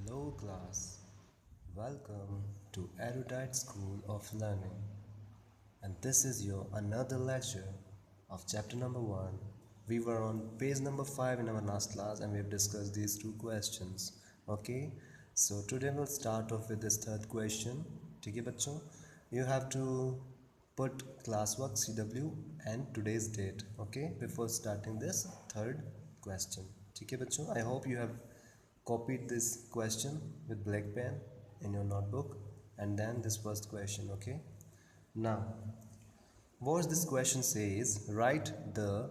Hello class, welcome to Erudite School of Learning, and this is your another lecture of chapter number 1. We were on page number 5 in our last class and we have discussed these two questions. Okay, so today we'll start off with this third question. ठीक है बच्चों, you have to put classwork CW and today's date, okay, before starting this third question. ठीक है बच्चों, I hope you have copied this question with black pen in your notebook and then this first question. Okay, now what this question says, write the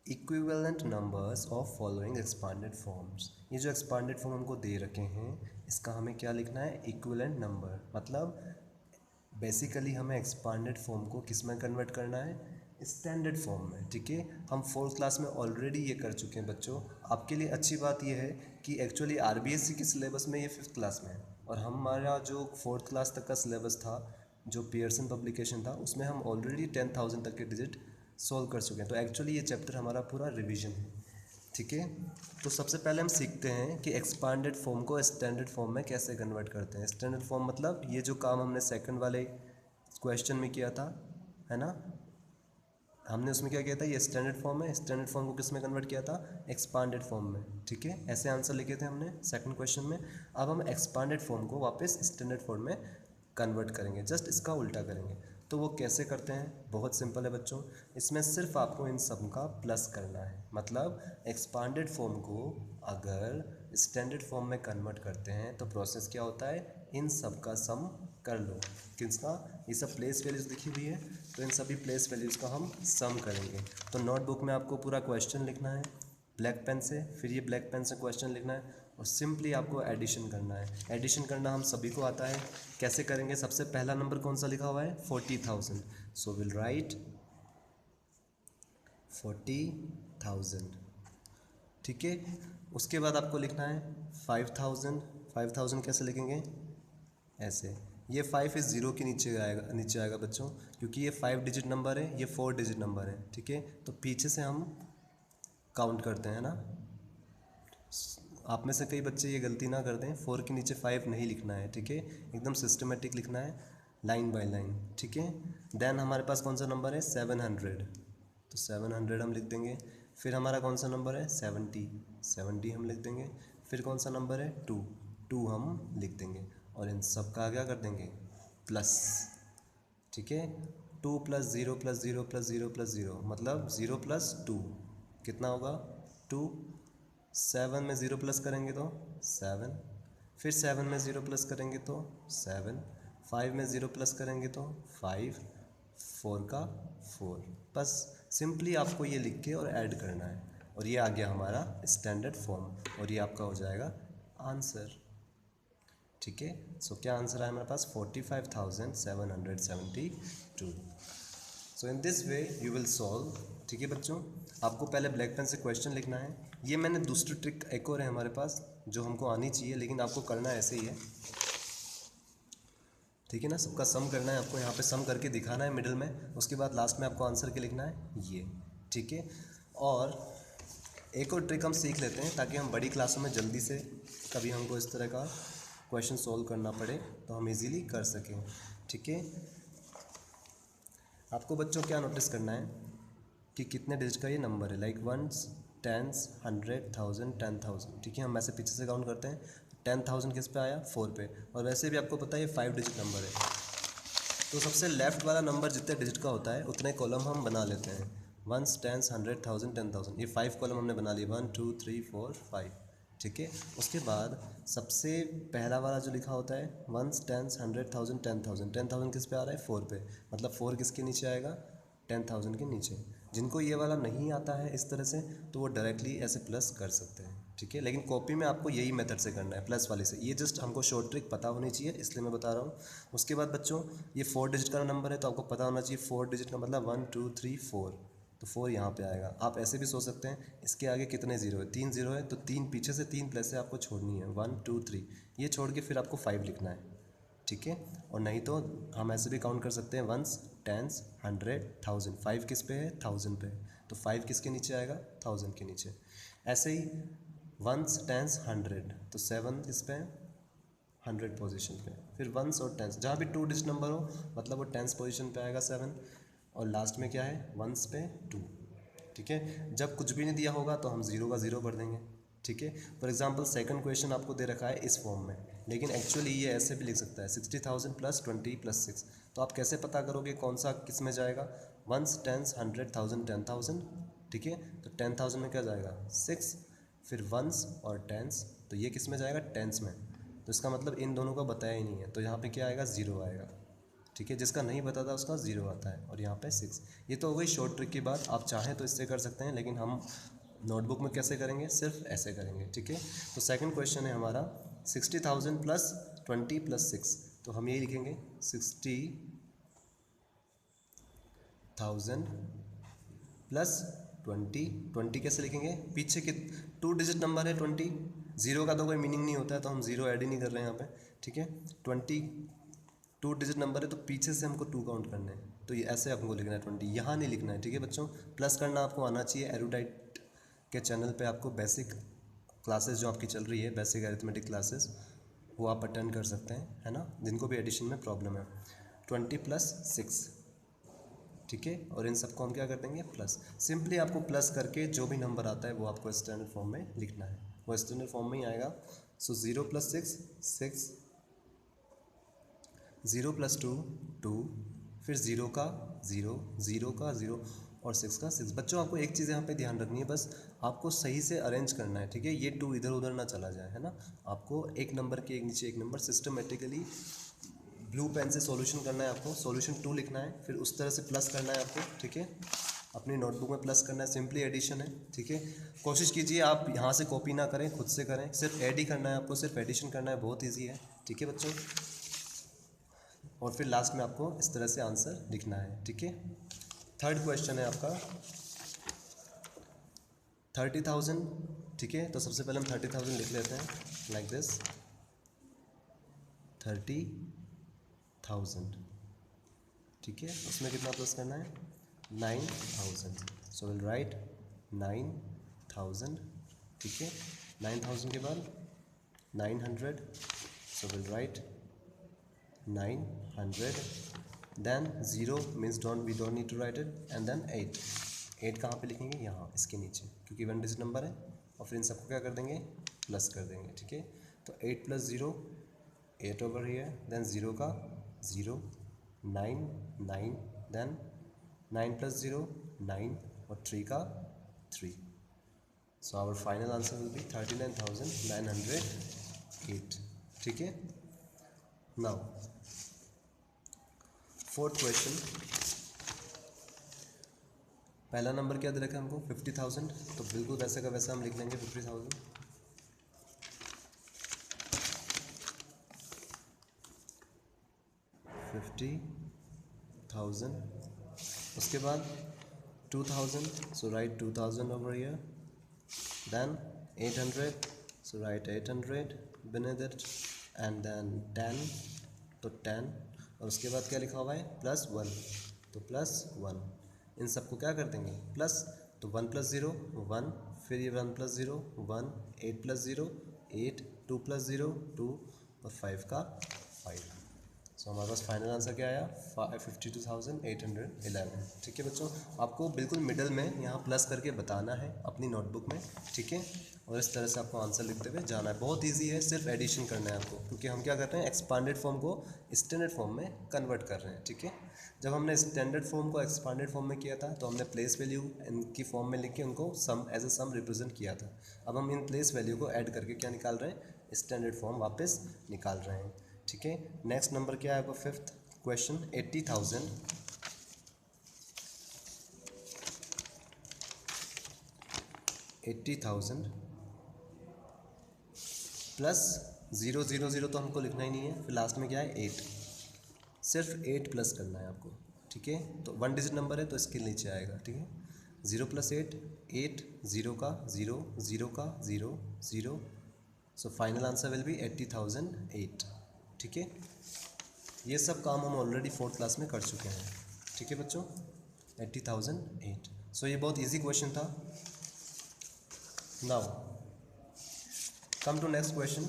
equivalent numbers of following expanded forms. ये जो expanded form हमको दे रखे हैं इसका हमें क्या लिखना है, equivalent number. मतलब बेसिकली हमें एक्सपांडेड फॉर्म को किस में कन्वर्ट करना है, स्टैंडर्ड फॉर्म में. ठीक है, हम फोर्थ क्लास में ऑलरेडी ये कर चुके हैं बच्चों. आपके लिए अच्छी बात ये है कि एक्चुअली आरबीएससी के सिलेबस में ये फिफ्थ क्लास में है और हमारा जो फोर्थ क्लास तक का सिलेबस था, जो पियर्सन पब्लिकेशन था, उसमें हम ऑलरेडी 10,000 तक के डिजिट सॉल्व कर चुके हैं. तो एक्चुअली ये चैप्टर हमारा पूरा रिविजन है. ठीक है, तो सबसे पहले हम सीखते हैं कि एक्सपांडेड फॉर्म को स्टैंडर्ड फॉर्म में कैसे कन्वर्ट करते हैं. स्टैंडर्ड फॉर्म मतलब ये जो काम हमने सेकंड वाले क्वेश्चन में किया था, है ना, हमने उसमें क्या किया था, ये स्टैंडर्ड फॉर्म है. स्टैंडर्ड फॉर्म को किस में कन्वर्ट किया था, एक्सपांडेड फॉर्म में. ठीक है, ऐसे आंसर लिखे थे हमने सेकंड क्वेश्चन में. अब हम एक्सपांडेड फॉर्म को वापस स्टैंडर्ड फॉर्म में कन्वर्ट करेंगे, जस्ट इसका उल्टा करेंगे. तो वो कैसे करते हैं, बहुत सिंपल है बच्चों. इसमें सिर्फ आपको इन सब का प्लस करना है. मतलब एक्सपांडेड फॉर्म को अगर स्टैंडर्ड फॉर्म में कन्वर्ट करते हैं तो प्रोसेस क्या होता है, इन सब का सम कर लो. किसका, ये सब प्लेस वैल्यूज़ लिखी हुई है तो इन सभी प्लेस वैल्यूज़ का हम सम करेंगे. तो नोटबुक में आपको पूरा क्वेश्चन लिखना है ब्लैक पेन से, फिर ये ब्लैक पेन से क्वेश्चन लिखना है और सिंपली आपको एडिशन करना है. एडिशन करना हम सभी को आता है. कैसे करेंगे, सबसे पहला नंबर कौन सा लिखा हुआ है, 40,000. सो विल राइट 40,000. ठीक है, उसके बाद आपको लिखना है 5,000. 5,000 कैसे लिखेंगे, ऐसे. ये 5 इस ज़ीरो के नीचे आएगा बच्चों, क्योंकि ये 5 डिजिट नंबर है, ये 4 डिजिट नंबर है. ठीक है, तो पीछे से हम काउंट करते हैं ना. आप में से कई बच्चे ये गलती ना कर दें, 4 के नीचे 5 नहीं लिखना है. ठीक है, एकदम सिस्टमेटिक लिखना है, लाइन बाय लाइन. ठीक है, देन हमारे पास कौन सा नंबर है, 700. तो 700 हम लिख देंगे. फिर हमारा कौन सा नंबर है, 70 हम लिख देंगे. फिर कौन सा नंबर है, 2 हम लिख देंगे और इन सब का क्या कर देंगे, प्लस. ठीक है, 2 + 0 + 0 + 0 + 0 मतलब 0 + 2 कितना होगा, 2. 7 में 0 प्लस करेंगे तो 7. फिर 7 में 0 प्लस करेंगे तो 7. 5 में 0 प्लस करेंगे तो 5. 4 का 4. बस सिंपली आपको ये लिख के और ऐड करना है और ये आ गया हमारा स्टैंडर्ड फॉर्म और ये आपका हो जाएगा आंसर. ठीक है, सो क्या आंसर है हमारे पास, 45,772. So in this way you will solve. ठीक है बच्चों, आपको पहले ब्लैक पेन से क्वेश्चन लिखना है. ये मैंने दूसरी ट्रिक एक और है हमारे पास जो हमको आनी चाहिए, लेकिन आपको करना ऐसे ही है. ठीक है ना, सबका सम करना है आपको, यहाँ पे सम करके दिखाना है मिडिल में, उसके बाद लास्ट में आपको आंसर के लिखना है ये. ठीक है, और एक और ट्रिक हम सीख लेते हैं ताकि हम बड़ी क्लासों में जल्दी से कभी हमको इस तरह का क्वेश्चन सॉल्व करना पड़े तो हम इजीली कर सकें. ठीक है, आपको बच्चों क्या नोटिस करना है कि कितने डिजिट का ये नंबर है, लाइक 1s 10s 100 1000 10,000. ठीक है, हम ऐसे पीछे से काउंट करते हैं. 10,000 किस पे आया, 4 पे. और वैसे भी आपको पता है ये 5 डिजिट नंबर है, तो सबसे लेफ्ट वाला नंबर जितने डिजिट का होता है उतने कॉलम हम बना लेते हैं. 1s 10s 100 1000 10,000, ये 5 कॉलम हमने बना लिए, 1 2 3 4 5. ठीक है, उसके बाद सबसे पहला वाला जो लिखा होता है 1s 10s 100 1000 10,000. 10,000 किस पे आ रहा है, 4 पे. मतलब 4 किसके नीचे आएगा, 10,000 के नीचे. जिनको ये वाला नहीं आता है इस तरह से तो वो डायरेक्टली ऐसे प्लस कर सकते हैं. ठीक है, लेकिन कॉपी में आपको यही मेथड से करना है, प्लस वाले से. ये जस्ट हमको शॉर्ट ट्रिक पता होनी चाहिए इसलिए मैं बता रहा हूँ. उसके बाद बच्चों ये 4 डिजिट का नंबर है तो आपको पता होना चाहिए 4 डिजिट का मतलब 1 2 3 4. तो 4 यहाँ पे आएगा. आप ऐसे भी सोच सकते हैं इसके आगे कितने ज़ीरो है, 3 ज़ीरो है तो 3 पीछे से 3 प्लस से आपको छोड़नी है, 1 2 3. ये छोड़ के फिर आपको 5 लिखना है. ठीक है, और नहीं तो हम ऐसे भी काउंट कर सकते हैं 1s 10s 100 1000. 5 किस पे है, 1000 पे. तो 5 किसके नीचे आएगा, 1000 के नीचे. ऐसे ही वंस टेंस 100, तो 7 इस पे 100 पोजीशन पे, फिर वंस और टेंस जहाँ भी 2 डिजिट नंबर हो मतलब वो टेंस पोजीशन पे आएगा 7, और लास्ट में क्या है वंस पे 2। ठीक है, जब कुछ भी नहीं दिया होगा तो हम 0 का 0 भर देंगे। ठीक है, फॉर एग्जांपल सेकंड क्वेश्चन आपको दे रखा है इस फॉर्म में, लेकिन एक्चुअली ये ऐसे भी लिख सकता है 60,000 प्लस 20 प्लस 6। तो आप कैसे पता करोगे कौन सा किस में जाएगा? Ones tens 100,000 10,000। ठीक है, तो 10,000 में क्या जाएगा 6, फिर वंस और टेंस, तो ये किस में जाएगा टेंस में। तो इसका मतलब इन दोनों का बताया ही नहीं है, तो यहाँ पे क्या आएगा 0 आएगा। ठीक है, जिसका नहीं पता था उसका 0 आता है, और यहाँ पे 6। ये तो हो गई शॉर्ट ट्रिक की बात, आप चाहें तो इससे कर सकते हैं, लेकिन हम नोटबुक में कैसे करेंगे, सिर्फ ऐसे करेंगे। ठीक है, तो सेकंड क्वेश्चन है हमारा 60,000 प्लस 20 प्लस 6, तो हम यही लिखेंगे 60,000 प्लस 20 कैसे लिखेंगे, पीछे के 2 डिजिट नंबर है 20, 0 का तो कोई मीनिंग नहीं होता है, तो हम 0 ऐड ही नहीं कर रहे हैं यहाँ पे। ठीक है, 2 डिजिट नंबर है तो पीछे से हमको 2 काउंट करने हैं, तो ये ऐसे हमको लिखना है 20, यहाँ नहीं लिखना है। ठीक है बच्चों, प्लस करना आपको आना चाहिए। एरुडाइट के चैनल पे आपको बेसिक क्लासेस जो आपकी चल रही है, बेसिक अरिथमेटिक क्लासेस, वो आप अटेंड कर सकते हैं, है ना, जिनको भी एडिशन में प्रॉब्लम है। 20 प्लस 6, ठीक है, और इन सबको हम क्या कर देंगे प्लस। सिंपली आपको प्लस करके जो भी नंबर आता है वो आपको स्टैंडर्ड फॉर्म में लिखना है, वो स्टैंडर्ड फॉर्म में ही आएगा। सो 0 प्लस 6 6, 0 प्लस 2 2, फिर 0 का 0, 0 का 0 और 6 का 6। बच्चों आपको एक चीज़ यहाँ पे ध्यान रखनी है, बस आपको सही से अरेंज करना है। ठीक है, ये 2 इधर उधर ना चला जाए, है ना। आपको एक नंबर के एक नीचे एक नंबर सिस्टमेटिकली ब्लू पेन से सॉल्यूशन करना है। आपको सॉल्यूशन 2 लिखना है, फिर उस तरह से प्लस करना है आपको। ठीक है, अपनी नोटबुक में प्लस करना है, सिंपली एडिशन है। ठीक है, कोशिश कीजिए आप यहाँ से कॉपी ना करें, खुद से करें, सिर्फ ऐड ही करना है आपको, सिर्फ एडिशन करना है, बहुत ईजी है। ठीक है बच्चों, और फिर लास्ट में आपको इस तरह से आंसर लिखना है। ठीक है, थर्ड क्वेश्चन है आपका 30,000। ठीक है, तो सबसे पहले हम 30,000 लिख लेते हैं लाइक दिस 30,000। ठीक है, उसमें कितना प्लस करना है 9,000। So will write 9,000। ठीक है, 9,000 के बाद 900, so will write 900, then 0 means we don't need to write it, and then 8 कहाँ पे लिखेंगे, यहाँ इसके नीचे, क्योंकि 1 डिजिट नंबर है, और फिर इन सबको क्या कर देंगे प्लस कर देंगे। ठीक है, तो 8 प्लस 0 8 ओवर हियर, देन 0 का 0 9 9, देन 9 प्लस 0 9, और 3 का 3। So our final answer will be 39,908। ठीक है, नाउ फोर्थ क्वेश्चन, पहला नंबर क्या दे रखा है हमको 50,000, तो बिल्कुल वैसे का वैसा हम लिख लेंगे 50,000। उसके बाद 2,000, so right 2,000 over here, then 800, so right 800 beneath it, and then 10, तो 10, और उसके बाद क्या लिखा हुआ है +1, तो +1। इन सबको क्या कर देंगे प्लस, तो 1 प्लस 0 1, फिर ये 1 प्लस 0 1, 8 प्लस 0 8, 2 प्लस 0 2, और 5 का 5। सो हमारे पास फाइनल आंसर क्या आया 52,811। ठीक है बच्चों, आपको बिल्कुल मिडल में यहाँ प्लस करके बताना है अपनी नोटबुक में। ठीक है, और इस तरह से आपको आंसर लिखते हुए जाना है, बहुत इजी है, सिर्फ एडिशन करना है आपको, क्योंकि हम क्या कर रहे हैं एक्सपांडेड फॉर्म को स्टैंडर्ड फॉर्म में कन्वर्ट कर रहे हैं। ठीक है, जब हमने स्टैंडर्ड फॉर्म को एक्सपांडेड फॉर्म में किया था तो हमने प्लेस वैल्यू इनकी फॉर्म में लिख के उनको सम एज ए सम रिप्रेजेंट किया था। अब हम इन प्लेस वैल्यू को ऐड करके क्या निकाल रहे हैं, स्टैंडर्ड फॉर्म वापस निकाल रहे हैं। ठीक है, नेक्स्ट नंबर क्या है आपका फिफ्थ क्वेश्चन 80,000 प्लस 0 0 0, तो हमको लिखना ही नहीं है, फिर लास्ट में क्या है 8, सिर्फ 8 प्लस करना है आपको। ठीक है, तो 1 डिजिट नंबर है तो इसके नीचे आएगा। ठीक है, 0 प्लस 8 8, 0 का 0 0 का 0 0, so final answer will B 80,008। ठीक है, ये सब काम हम ऑलरेडी 4th क्लास में कर चुके हैं। ठीक है बच्चों, 80,008। सो ये बहुत इजी क्वेश्चन था। Now come to next question.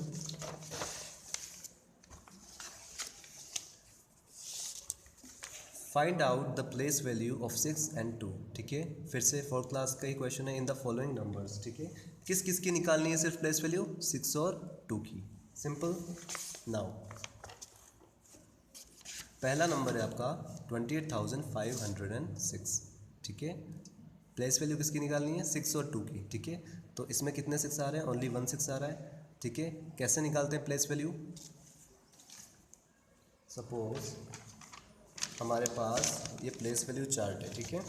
Find out the place value of 6 and 2। ठीक है, फिर से फोर्थ क्लास का ही क्वेश्चन है। इन द फॉलोइंग नंबर्स, ठीक है, किस किस की निकालनी है सिर्फ प्लेस वैल्यू? 6 और 2 की। सिंपल। नाउ पहला नंबर है आपका 28,506। ठीक है, प्लेस वैल्यू किसकी निकालनी है? 6 और 2 की। ठीक है, तो इसमें कितने 6 आ रहे हैं? ओनली 1 6 आ रहा है। ठीक है, कैसे निकालते हैं प्लेस वैल्यू? सपोज हमारे पास ये प्लेस वैल्यू चार्ट है। ठीक है,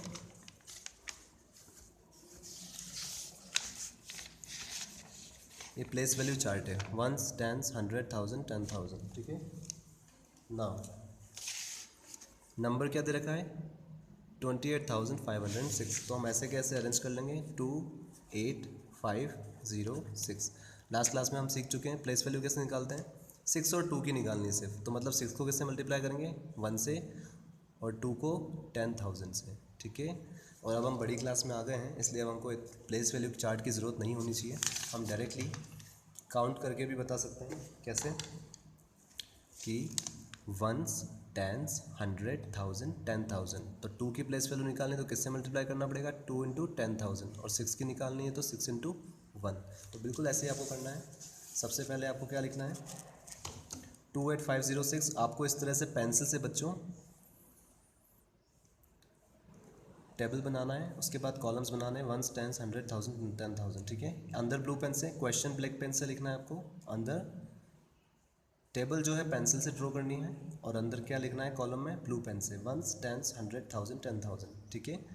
ये प्लेस वैल्यू चार्ट है, 1s 10s 100 1000 10,000। ठीक है, नाउ नंबर क्या दे रखा है? 28,506। तो हम ऐसे कैसे अरेंज कर लेंगे? 2 8 5 0 6। लास्ट क्लास में हम सीख चुके हैं प्लेस वैल्यू कैसे निकालते हैं। 6 और 2 की निकालनी है सिर्फ, तो मतलब 6 को किससे मल्टीप्लाई करेंगे? 1 से, और 2 को 10,000 से। ठीक है, और अब हम बड़ी क्लास में आ गए हैं, इसलिए अब हमको एक प्लेस वैल्यू चार्ट की ज़रूरत नहीं होनी चाहिए। हम डायरेक्टली काउंट करके भी बता सकते हैं। कैसे? कि 1s 10s 100 1000 10,000। तो 2 की प्लेस वैल्यू निकालनी है तो किससे मल्टीप्लाई करना पड़ेगा? 2 इंटू 10,000। और 6 की निकालनी है तो 6 इंटू 1। तो बिल्कुल ऐसे ही आपको करना है। सबसे पहले आपको क्या लिखना है? 28,506। आपको इस तरह से पेंसिल से बच्चों टेबल बनाना है, उसके बाद कॉलम्स बनाने हैं, 1s 10s 100 1000 10,000। ठीक है, अंदर ब्लू पेन से, क्वेश्चन ब्लैक पेन से लिखना है आपको। अंदर टेबल जो है पेंसिल से ड्रॉ करनी है, और अंदर क्या लिखना है कॉलम में? ब्लू पेन से, 1s 10s 100 1000 10,000। ठीक है,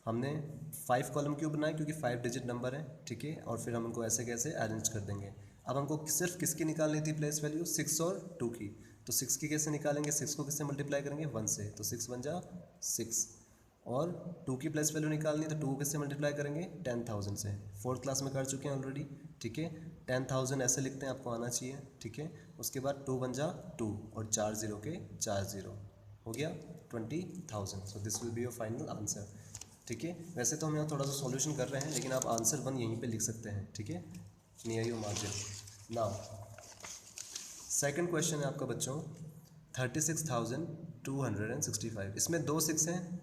हमने 5 कॉलम क्यों बनाए? क्योंकि 5 डिजिट नंबर है। ठीक है, और फिर हम उनको ऐसे कैसे अरेंज कर देंगे। अब हमको सिर्फ किसकी निकालनी थी प्लेस वैल्यू? 6 और 2 की। तो 6 की कैसे निकालेंगे? 6 को किससे मल्टीप्लाई करेंगे? 1 से, तो 6 1 जा 6। और 2 की प्लेस वैल्यू निकालनी है तो 2 को किससे मल्टीप्लाई करेंगे? 10,000 से। फोर्थ क्लास में कर चुके हैं ऑलरेडी। ठीक है, 10,000 ऐसे लिखते हैं, आपको आना चाहिए। ठीक है, उसके बाद 2 1 जा 2, और 4 0 के 4 0 हो गया 20,000। So this will be your final answer. ठीक है, वैसे तो हम यहाँ थोड़ा सा सॉल्यूशन कर रहे हैं, लेकिन आप आंसर 1 यहीं पे लिख सकते हैं। ठीक है, near your margin. Now second question है आपका बच्चों 36,265। इसमें 2 6 हैं।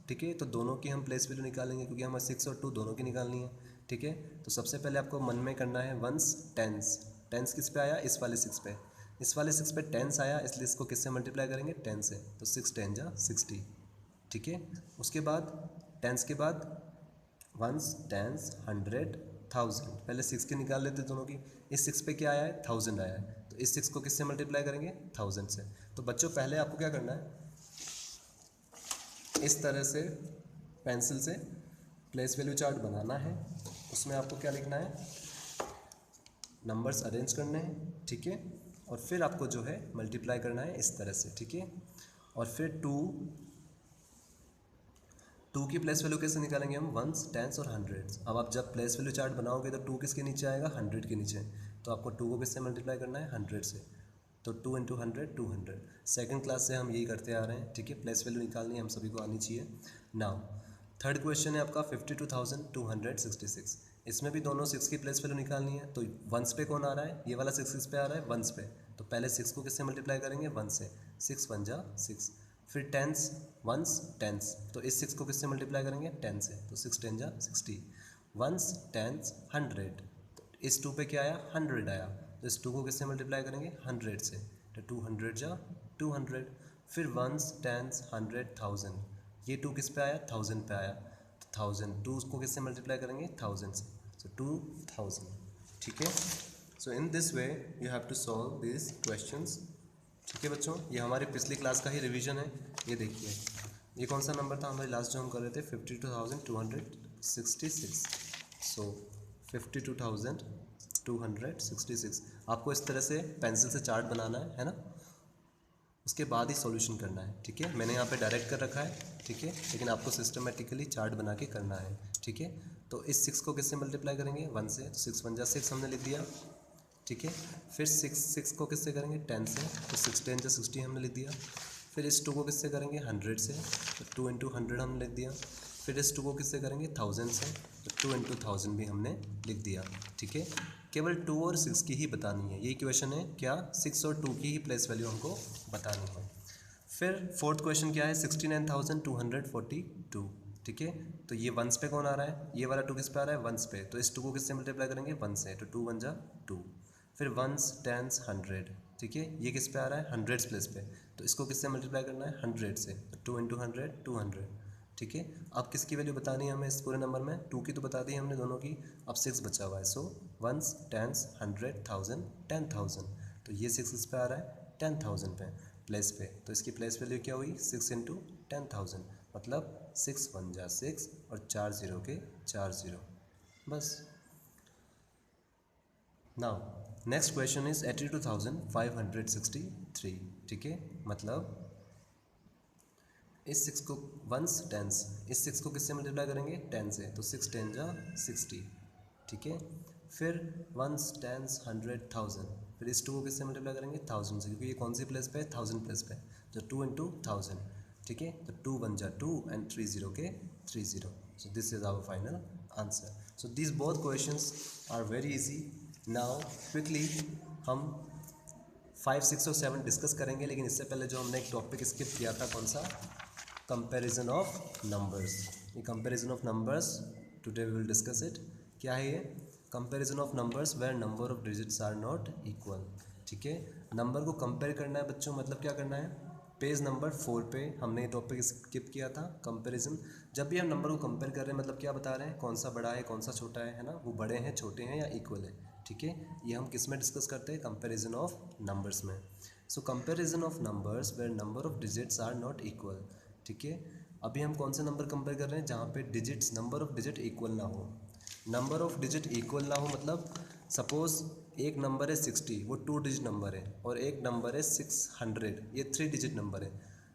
ठीक है, तो दोनों की हम प्लेस वैल्यू निकालेंगे, क्योंकि हमें 6 और 2 दोनों की निकालनी है। ठीक है, तो सबसे पहले आपको मन में करना है 1s 10s। 10s किस पे आया? इस वाले 6 पे। इस वाले 6 पे 10s आया, इसलिए इसको किससे मल्टीप्लाई करेंगे? 10 से। तो 6 10 जा 60। ठीक है, उसके बाद 10s के बाद 1s 10s 100 1000। पहले 6 की निकाल लेते दोनों की। इस 6 पे क्या आया है? 1000 आया है, तो इस 6 को किससे मल्टीप्लाई करेंगे? 1000 से। तो बच्चों पहले आपको क्या करना है? इस तरह से पेंसिल से प्लेस वैल्यू चार्ट बनाना है। उसमें आपको क्या लिखना है? नंबर्स अरेंज करने हैं। ठीक है, और फिर आपको जो है मल्टीप्लाई करना है इस तरह से। ठीक है, और फिर 2 की प्लेस वैल्यू कैसे निकालेंगे हम? 1s 10s और 100s। अब आप जब प्लेस वैल्यू चार्ट बनाओगे तो 2 किसके नीचे आएगा? 100 के नीचे। तो आपको 2 को किससे मल्टीप्लाई करना है? 100 से। तो 2 इंटू 100 200। सेकंड क्लास से हम यही करते आ रहे हैं। ठीक है, प्लेस वैल्यू निकालनी हम सभी को आनी चाहिए। नाउ थर्ड क्वेश्चन है आपका 52,266। इसमें भी दोनों 6 की प्लेस वैल्यू निकालनी है। तो 1s पे कौन आ रहा है? ये वाला 6 किस पे आ रहा है? 1s पे। तो पहले 6 को किससे मल्टीप्लाई करेंगे? 1 से। 6 1 जा 6। फिर 10s 1s 10s, तो इस 6 को किससे मल्टीप्लाई करेंगे? 10 से। तो 6 10 जा 60। 1s 10s 100, तो इस 2 पे क्या आया? 100 आया, तो इस 2 को किससे मल्टीप्लाई करेंगे? 100 से। तो 200 जा 200। फिर 1s 10s 100 1000, ये 2 किस पे आया? 1000 पे आया, तो 1000 2 को किससे मल्टीप्लाई करेंगे? 1000 से। सो 2000। ठीक है, so in this way you have to solve this questions. ठीक है बच्चों, ये हमारी पिछली क्लास का ही रिवीजन है। ये देखिए, ये कौन सा नंबर था हमारी लास्ट जो हम कर रहे थे? 52,266। सो 52,266। आपको इस तरह से पेंसिल से चार्ट बनाना है ना? उसके बाद ही सॉल्यूशन करना है। ठीक है, मैंने यहाँ पे डायरेक्ट कर रखा है। ठीक है, लेकिन आपको सिस्टमेटिकली चार्ट बना के करना है। ठीक है, तो इस 6 को किससे मल्टीप्लाई करेंगे? 1 से। तो 6 1 जा 6 हमने लिख दिया। ठीक है, फिर 6 को किससे करेंगे? 10 से। तो 6 10 जा 60 हमने लिख दिया। फिर इस 2 को किससे करेंगे? 100 से। तो 2 इंटू 100 हमने लिख दिया। फिर इस 2 को किससे करेंगे 1000 से, तो 2 इंटू 1000 भी हमने लिख दिया। ठीक है, केवल 2 और 6 की ही बतानी है, ये क्वेश्चन है क्या, 6 और 2 की ही प्लेस वैल्यू हमको बतानी है। फिर फोर्थ क्वेश्चन क्या है, 69,242। ठीक है, तो ये वंस पे कौन आ रहा है, ये वाला 2 किस पे आ रहा है, वंस पे, तो इस 2 को किससे मल्टीप्लाई करेंगे 1 से, तो 2 1 जा 2। फिर वंस टेंस 100, ठीक है, ये किस पे आ रहा है हंड्रेड्स प्लेस पे, तो इसको किससे मल्टीप्लाई करना है 100 से, तो 2 इंटू 100 200। ठीक है, अब किसकी वैल्यू बतानी है हमें इस पूरे नंबर में, 2 की तो बता दी हमने दोनों की, अब 6 बचा हुआ है, सो वंस टेंस 100 1000 10,000, तो ये 6 किस पे आ रहा है 10,000 पे प्लेस पे, तो इसकी प्लेस वैल्यू क्या हुई 6 इंटू 10,000, मतलब 6 1 जा 6 और 4 0 के 4 0, बस। Now next question is 82,563। ठीक है, मतलब इस 6 को वंस टेंस, इस 6 को किससे मल्टीप्लाई करेंगे 10 से, तो 6 10 जा 60। ठीक है, फिर वंस टेंस 100 1000, फिर इस 2 को किससे मल्टीप्लाई करेंगे 1000 से, क्योंकि ये कौन सी प्लेस पे है 1000 प्लेस पे, तो 2 इंटू 1000। ठीक है, तो 2 1 जा 2 एंड 3 0 के 3 0, so this is our final answer. So this both questions are very easy. Now quickly हम 5 6 और 7 डिस्कस करेंगे, लेकिन इससे पहले जो हमने एक टॉपिक स्किप किया था, कौन सा, कंपैरिजन ऑफ नंबर्स। ये comparison of numbers today we will discuss it. क्या है ये, comparison of numbers where number of digits are not equal. ठीक है, नंबर को कंपेयर करना है बच्चों, मतलब क्या करना है, पेज नंबर 4 पे हमने ये टॉपिक स्किप किया था कंपैरिजन। जब भी हम नंबर को कंपेयर कर रहे हैं, मतलब क्या बता रहे हैं, कौन सा बड़ा है कौन सा छोटा है ना, वो बड़े हैं छोटे हैं या इक्वल है। ठीक है, ये हम किस में डिस्कस करते हैं, कंपैरिजन ऑफ नंबर्स में। सो comparison of numbers where number of digits are not equal. ठीक है, अभी हम कौन से नंबर कंपेयर कर रहे हैं, जहाँ पे digits number of digit equal ना हो। नंबर ऑफ डिजिट इक्वल ना हो मतलब सपोज एक नंबर है 60, वो 2 डिजिट नंबर है, और एक नंबर है 600, ये 3 डिजिट नंबर है,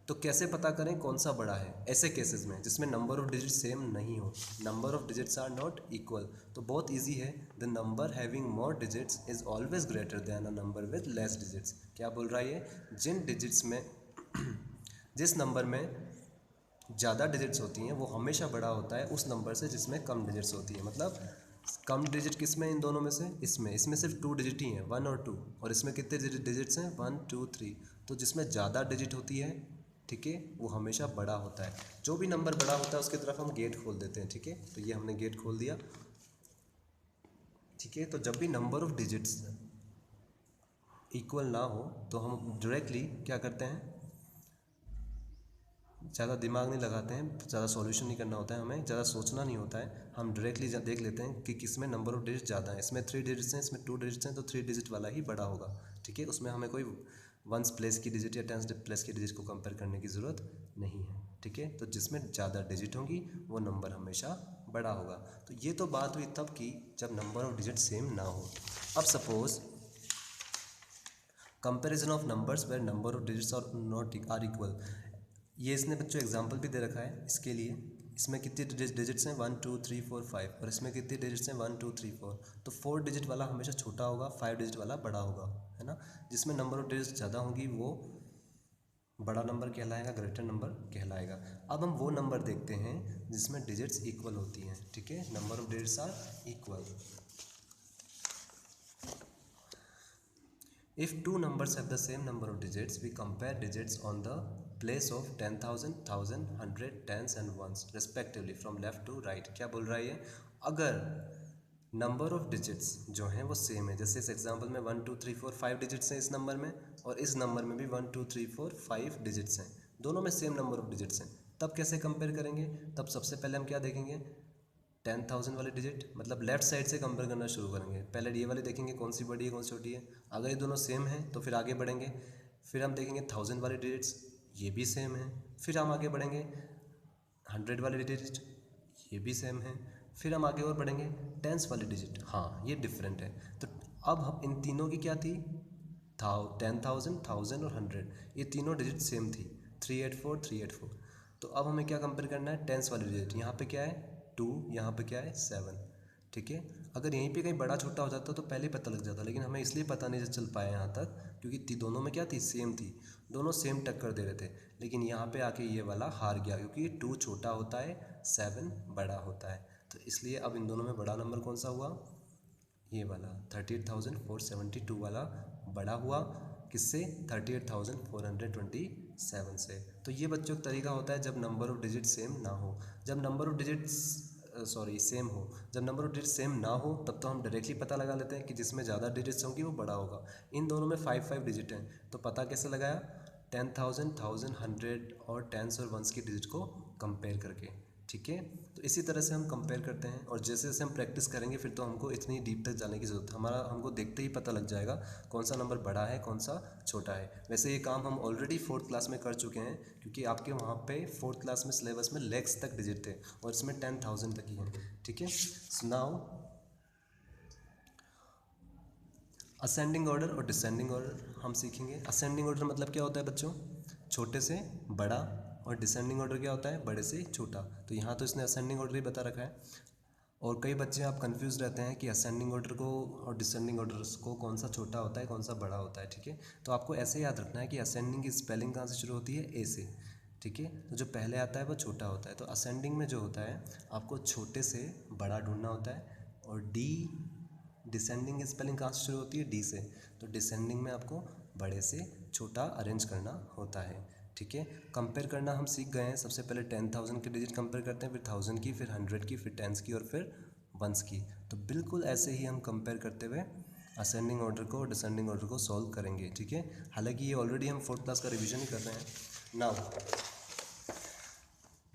तो कैसे पता करें कौन सा बड़ा है ऐसे केसेस में जिसमें नंबर ऑफ डिजिट सेम नहीं हो, number of digits are not equal. तो बहुत इजी है, the number having more digits is always greater than a number with less digits. क्या बोल रहा है ये, जिन डिजिट्स में जिस नंबर में ज़्यादा डिजिट्स होती हैं वो हमेशा बड़ा होता है उस नंबर से जिसमें कम डिजिट्स होती है। मतलब कम डिजिट किस में, इन दोनों में से, इसमें सिर्फ 2 डिजिट ही हैं, 1 और 2, और इसमें कितने डिजिट्स हैं 1 2 3, तो जिसमें ज़्यादा डिजिट होती है, ठीक है, वो हमेशा बड़ा होता है। जो भी नंबर बड़ा होता है उसकी तरफ हम गेट खोल देते हैं। ठीक है, तो ये हमने गेट खोल दिया। ठीक है, तो जब भी नंबर ऑफ डिजिट्स इक्वल ना हो तो हम डायरेक्टली क्या करते हैं, ज़्यादा दिमाग नहीं लगाते हैं, ज़्यादा सॉल्यूशन नहीं करना होता है, हमें ज़्यादा सोचना नहीं होता है, हम डायरेक्टली देख लेते हैं कि किस में नंबर ऑफ डिजिट ज़्यादा है। इसमें 3 डिजिट्स हैं, इसमें 2 डिजिट्स हैं, तो 3 डिजिट वाला ही बड़ा होगा। ठीक है, उसमें हमें कोई वंस प्लेस की डिजिट या टेंस प्लेस की डिजिट को कंपेयर करने की ज़रूरत नहीं है। ठीक है, तो जिसमें ज़्यादा डिजिट होंगी वो नंबर हमेशा बड़ा होगा। तो ये तो बात हुई तब की जब नंबर ऑफ डिजिट सेम ना हो। अब suppose comparison of numbers where number of digits are not are equal, ये इसने बच्चों एग्जांपल भी दे रखा है इसके लिए। इसमें कितनी डिजिट्स हैं 1 2 3 4 5, और इसमें कितनी डिजिट्स हैं 1 2 3 4, तो 4 डिजिट वाला हमेशा छोटा होगा, 5 डिजिट वाला बड़ा होगा, है ना। जिसमें नंबर ऑफ डिजिट्स ज़्यादा होंगी वो बड़ा नंबर कहलाएगा, ग्रेटर नंबर कहलाएगा। अब हम वो नंबर देखते हैं जिसमें डिजिट्स इक्वल होती हैं। ठीक है, number of digits are equal. If two numbers have the same number of digits, we compare digits on the place of 10,000, 1000, 100, tens and ones respectively from left to right। क्या बोल रहा है ये, अगर नंबर ऑफ डिजिट्स जो हैं वो same है, जैसे इस एग्जांपल में 1 2 3 4 5 डिजिट्स हैं इस नंबर में, और इस नंबर में भी 1 2 3 4 5 डिजिट्स हैं, दोनों में सेम नंबर ऑफ डिजिट्स हैं, तब कैसे कंपेयर करेंगे, तब सबसे पहले हम क्या देखेंगे, 10,000 वाली डिजिट, मतलब लेफ्ट साइड से कंपेयर करना शुरू करेंगे। पहले ये वाली देखेंगे कौन सी बड़ी है कौन सी छोटी है, अगर ये दोनों सेम हैं तो फिर आगे बढ़ेंगे। फिर हम देखेंगे 1000 वाली डिजिट्स, ये भी सेम है, फिर हम आगे बढ़ेंगे 100 वाली डिजिट, ये भी सेम है, फिर हम आगे और बढ़ेंगे टेंस वाली डिजिट, हाँ ये डिफरेंट है। तो अब हम इन तीनों की क्या थी, 10,000 1000 और 100, ये तीनों डिजिट सेम थी, 384 384। तो अब हमें क्या कंपेयर करना है, टेंस वाली डिजिट, यहाँ पे क्या है 2, यहाँ पे क्या है 7। ठीक है, अगर यहीं पे कहीं बड़ा छोटा हो जाता तो पहले ही पता लग जाता, लेकिन हमें इसलिए पता नहीं चल पाया यहाँ तक क्योंकि दोनों में क्या थी, सेम थी, दोनों सेम टक्कर दे रहे थे। लेकिन यहाँ पे आके ये वाला हार गया क्योंकि 2 छोटा होता है, 7 बड़ा होता है। तो इसलिए अब इन दोनों में बड़ा नंबर कौन सा हुआ, ये वाला 38,472 वाला बड़ा हुआ। किससे, 38,427 से। तो ये बच्चों का तरीका होता है जब नंबर ऑफ डिजिट सेम ना हो। जब नंबर ऑफ डिजिट्स सेम हो, जब नंबर ऑफ डिजिट सेम ना हो तब तो हम डायरेक्टली पता लगा लेते हैं कि जिसमें ज़्यादा डिजिट्स होंगी वो बड़ा होगा। इन दोनों में 5 डिजिट हैं, तो पता कैसे लगाया, 10,000, 1,000, 100 और टेंस और वंस की डिजिट को कंपेयर करके। ठीक है, तो इसी तरह से हम कंपेयर करते हैं और जैसे जैसे हम प्रैक्टिस करेंगे फिर तो हमको इतनी डीप तक जाने की ज़रूरत है, हमको देखते ही पता लग जाएगा कौन सा नंबर बड़ा है कौन सा छोटा है। वैसे ये काम हम ऑलरेडी 4th क्लास में कर चुके हैं क्योंकि आपके वहाँ पे 4th क्लास में सिलेबस में लैक्स तक डिजिट थे और इसमें 10,000 तक ही हैं। ठीक है, सो नाउ असेंडिंग ऑर्डर और डिसेंडिंग ऑर्डर हम सीखेंगे। असेंडिंग ऑर्डर मतलब क्या होता है बच्चों, छोटे से बड़ा, और डिसेंडिंग ऑर्डर क्या होता है, बड़े से छोटा। तो यहाँ तो इसने असेंडिंग ऑर्डर ही बता रखा है। और कई बच्चे आप कंफ्यूज रहते हैं कि असेंडिंग ऑर्डर को और डिसेंडिंग ऑर्डर को कौन सा छोटा होता है कौन सा बड़ा होता है। ठीक है, तो आपको ऐसे याद रखना है कि असेंडिंग की स्पेलिंग कहाँ से शुरू होती है, ए से। ठीक है, तो जो पहले आता है वो छोटा होता है। तो असेंडिंग में जो होता है आपको छोटे से बड़ा ढूंढना होता है, और डिसेंडिंग की स्पेलिंग कहाँ से शुरू होती है, डी से। तो डिसेंडिंग में आपको बड़े से छोटा अरेंज करना होता है। ठीक है, कंपेयर करना हम सीख गए हैं। सबसे पहले 10,000 की डिजिट कंपेयर करते हैं, फिर 1000 की, फिर 100 की, फिर टेंस की और फिर वंस की। तो बिल्कुल ऐसे ही हम कंपेयर करते हुए असेंडिंग ऑर्डर को और डिसेंडिंग ऑर्डर को सॉल्व करेंगे। ठीक है, हालांकि ये ऑलरेडी हम 4th क्लास का रिवीजन ही कर रहे हैं। नाउ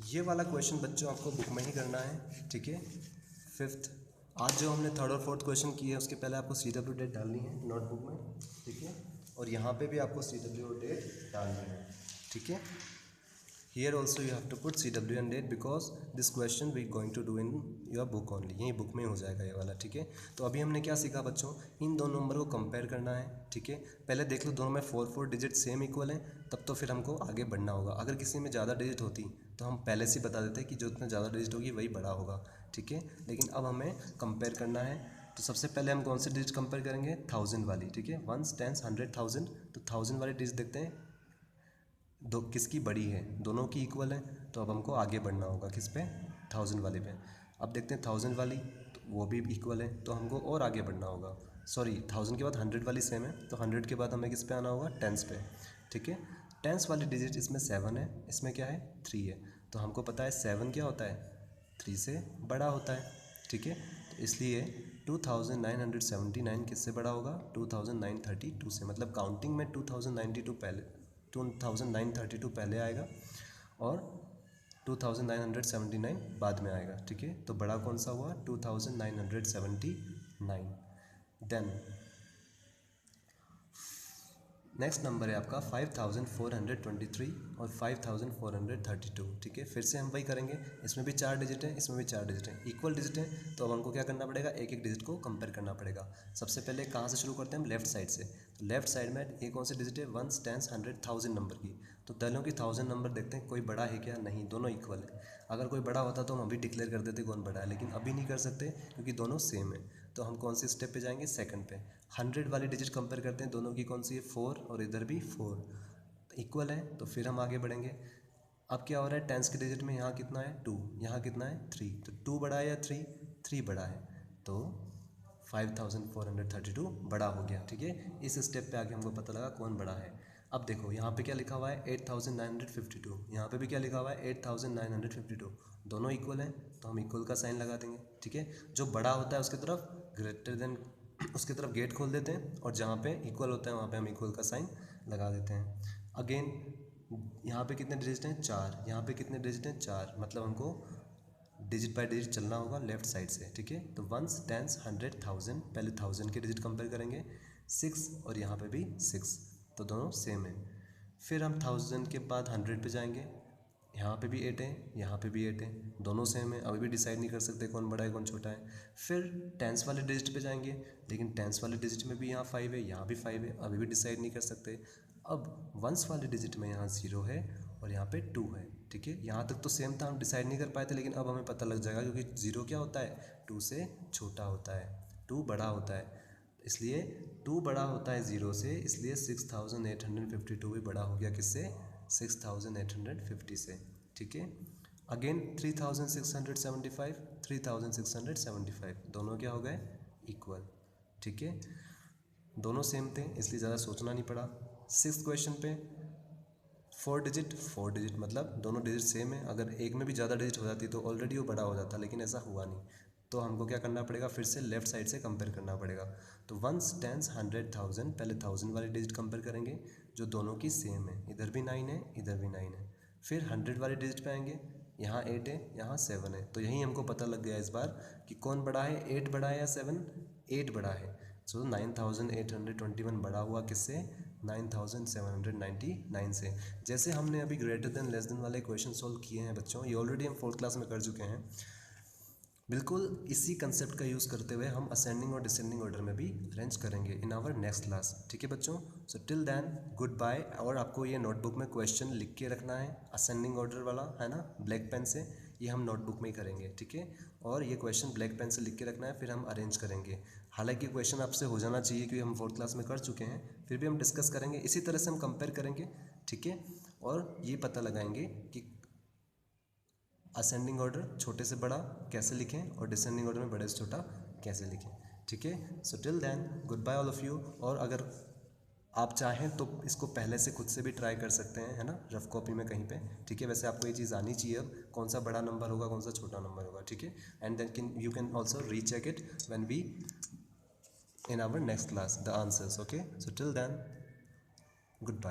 ये वाला क्वेश्चन बच्चों आपको बुक में ही करना है। ठीक है, 5th, आज जो हमने 3rd और 4th क्वेश्चन किए उसके पहले आपको CW डेट डालनी है नोटबुक में। ठीक है, और यहाँ पे भी आपको CW डेट डालनी है। ठीक है, here also you have to put CW and date because this question we going to do in your book only, यही बुक में हो जाएगा ये वाला। ठीक है, तो अभी हमने क्या सीखा बच्चों, इन दोनों नंबर को कंपेयर करना है। ठीक है, पहले देख लो दोनों में 4 डिजिट सेम इक्वल हैं, तब तो फिर हमको आगे बढ़ना होगा। अगर किसी में ज़्यादा डिजिट होती तो हम पहले से बता देते कि जो इतना ज़्यादा डिजिट होगी वही बड़ा होगा। ठीक है, लेकिन अब हमें कंपेयर करना है। तो सबसे पहले हम कौन सी डिजिट कंपेयर करेंगे, 1000 वाली। ठीक है, 1, 10, 100, 1000। तो 1000 वाली डिजिट देखते हैं दो किसकी बड़ी है, दोनों की इक्वल है। तो अब हमको आगे बढ़ना होगा किस पे, 1000 वाले पे। अब देखते हैं 1000 वाली, तो वो भी इक्वल है तो हमको और आगे बढ़ना होगा। सॉरी, 1000 के बाद 100 वाली सेम है, तो 100 के बाद हमें किस पे आना होगा, टेंस पे। ठीक है, टेंस वाली डिजिट इसमें 7 है, इसमें क्या है, 3 है। तो हमको पता है 7 क्या होता है, 3 से बड़ा होता है। ठीक है, तो इसलिए 2979 किससे बड़ा होगा, 2932 से। मतलब काउंटिंग में 2092 पहले, 2932 पहले आएगा और 2979 बाद में आएगा। ठीक है, तो बड़ा कौन सा हुआ, 2979। देन नेक्स्ट नंबर है आपका 5423 और 5432। ठीक है, फिर से हम वही करेंगे, इसमें भी 4 डिजिट है, इसमें भी 4 डिजिट है, इक्वल डिजिट है। तो अब हमको क्या करना पड़ेगा, एक एक डिजिट को कंपेयर करना पड़ेगा। सबसे पहले कहाँ से शुरू करते हैं हम, लेफ्ट साइड से। तो लेफ्ट साइड में ये कौन सी डिजिट है, 1, 10, 100, 1000 नंबर की। तो दोनों की 1000 नंबर देखते हैं कोई बड़ा है क्या, नहीं, दोनों इक्वल है। अगर कोई बड़ा होता तो हम अभी डिक्लेयर कर देते कौन बड़ा है, लेकिन अभी नहीं कर सकते क्योंकि दोनों सेम है। तो हम कौन सी स्टेप पे जाएंगे, सेकंड पे। 100 वाली डिजिट कंपेयर करते हैं, दोनों की कौन सी है, 4, और इधर भी 4 इक्वल है। तो फिर हम आगे बढ़ेंगे। अब क्या हो रहा है, टेंस की डिजिट में यहाँ कितना है, 2, यहाँ कितना है, 3। तो 2 बड़ा है या 3, 3 बड़ा है। तो 5432 बड़ा हो गया। ठीक है, इस स्टेप पे आगे हमको पता लगा कौन बड़ा है। अब देखो यहाँ पे क्या लिखा हुआ है, 8952। यहाँ पे भी क्या लिखा हुआ है, 8952। दोनों इक्वल हैं तो हम इक्वल का साइन लगा देंगे। ठीक है, जो बड़ा होता है उसकी तरफ ग्रेटर देन, उसकी तरफ गेट खोल देते हैं, और जहाँ पे इक्वल होता है वहाँ पे हम इक्वल का साइन लगा देते हैं। अगेन यहाँ पे कितने डिजिट हैं, 4। यहाँ पे कितने डिजिट हैं, 4। मतलब हमको डिजिट बाय डिजिट चलना होगा लेफ्ट साइड से। ठीक है, तो 1, 10, 100, 1000, पहले 1000 के डिजिट कंपेयर करेंगे, 6, और यहाँ पे भी 6, तो दोनों सेम है। फिर हम 1000 के बाद 100 पे जाएंगे, यहाँ पे भी 8 है, यहाँ पे भी 8 है, दोनों सेम है। अभी भी डिसाइड नहीं कर सकते कौन बड़ा है कौन छोटा है। फिर टेंस वाले डिजिट पे जाएंगे, लेकिन टेंस वाले डिजिट में भी यहाँ 5 है, यहाँ भी 5 है, अभी भी डिसाइड नहीं कर सकते। अब वंस वाले डिजिट में यहाँ 0 है और यहाँ पे 2 है। ठीक है, यहाँ तक तो सेम था, हम डिसाइड नहीं कर पाए थे, लेकिन अब हमें पता लग जाएगा क्योंकि जीरो क्या होता है, 2 से छोटा होता है, 2 बड़ा होता है, इसलिए 2 बड़ा होता है ज़ीरो से, इसलिए 6852 भी बड़ा हो गया किससे, 6850 से। ठीक है, अगेन 3675 3675 दोनों क्या हो गए, इक्वल। ठीक है, दोनों सेम थे इसलिए ज़्यादा सोचना नहीं पड़ा। 6th क्वेश्चन पे 4 डिजिट मतलब दोनों डिजिट सेम है, अगर एक में भी ज़्यादा डिजिट हो जाती तो ऑलरेडी वो बड़ा हो जाता, लेकिन ऐसा हुआ नहीं, तो हमको क्या करना पड़ेगा, फिर से लेफ्ट साइड से कंपेयर करना पड़ेगा। तो 1s 10s 100 1000, पहले 1000 वाली डिजिट कंपेयर करेंगे जो दोनों की सेम है, इधर भी 9 है इधर भी 9 है। फिर 100 वाली डिजिट पे आएंगे, यहाँ 8 है यहाँ 7 है, तो यही हमको पता लग गया इस बार कि कौन बड़ा है, 8 बड़ा है या 7, 8 बड़ा है। सो 9821 बड़ा हुआ किससे, 9799 से। जैसे हमने अभी ग्रेटर देन लेस देन वाले क्वेश्चन सॉल्व किए हैं बच्चों, ये ऑलरेडी हम 4th क्लास में कर चुके हैं, बिल्कुल इसी कंसेप्ट का यूज़ करते हुए हम असेंडिंग और डिसेंडिंग ऑर्डर में भी अरेंज करेंगे इन आवर नेक्स्ट क्लास। ठीक है बच्चों, so till then goodbye. और आपको ये नोटबुक में क्वेश्चन लिख के रखना है, असेंडिंग ऑर्डर वाला है ना, ब्लैक पेन से, ये हम नोटबुक में ही करेंगे। ठीक है, और ये क्वेश्चन ब्लैक पेन से लिख के रखना है, फिर हम अरेंज करेंगे। हालांकि क्वेश्चन आपसे हो जाना चाहिए क्योंकि हम 4th क्लास में कर चुके हैं, फिर भी हम डिस्कस करेंगे, इसी तरह से हम कंपेयर करेंगे। ठीक है, और ये पता लगाएंगे कि असेंडिंग ऑर्डर छोटे से बड़ा कैसे लिखें और डिसेंडिंग ऑर्डर में बड़े से छोटा कैसे लिखें। ठीक है, so till then goodbye all of you. और अगर आप चाहें तो इसको पहले से खुद से भी ट्राई कर सकते हैं, है ना, रफ कॉपी में कहीं पे। ठीक है, वैसे आपको ये चीज़ आनी चाहिए अब, कौन सा बड़ा नंबर होगा कौन सा छोटा नंबर होगा। ठीक है, and then you can also recheck it when we in our next class the answers. Okay, so till then, goodbye.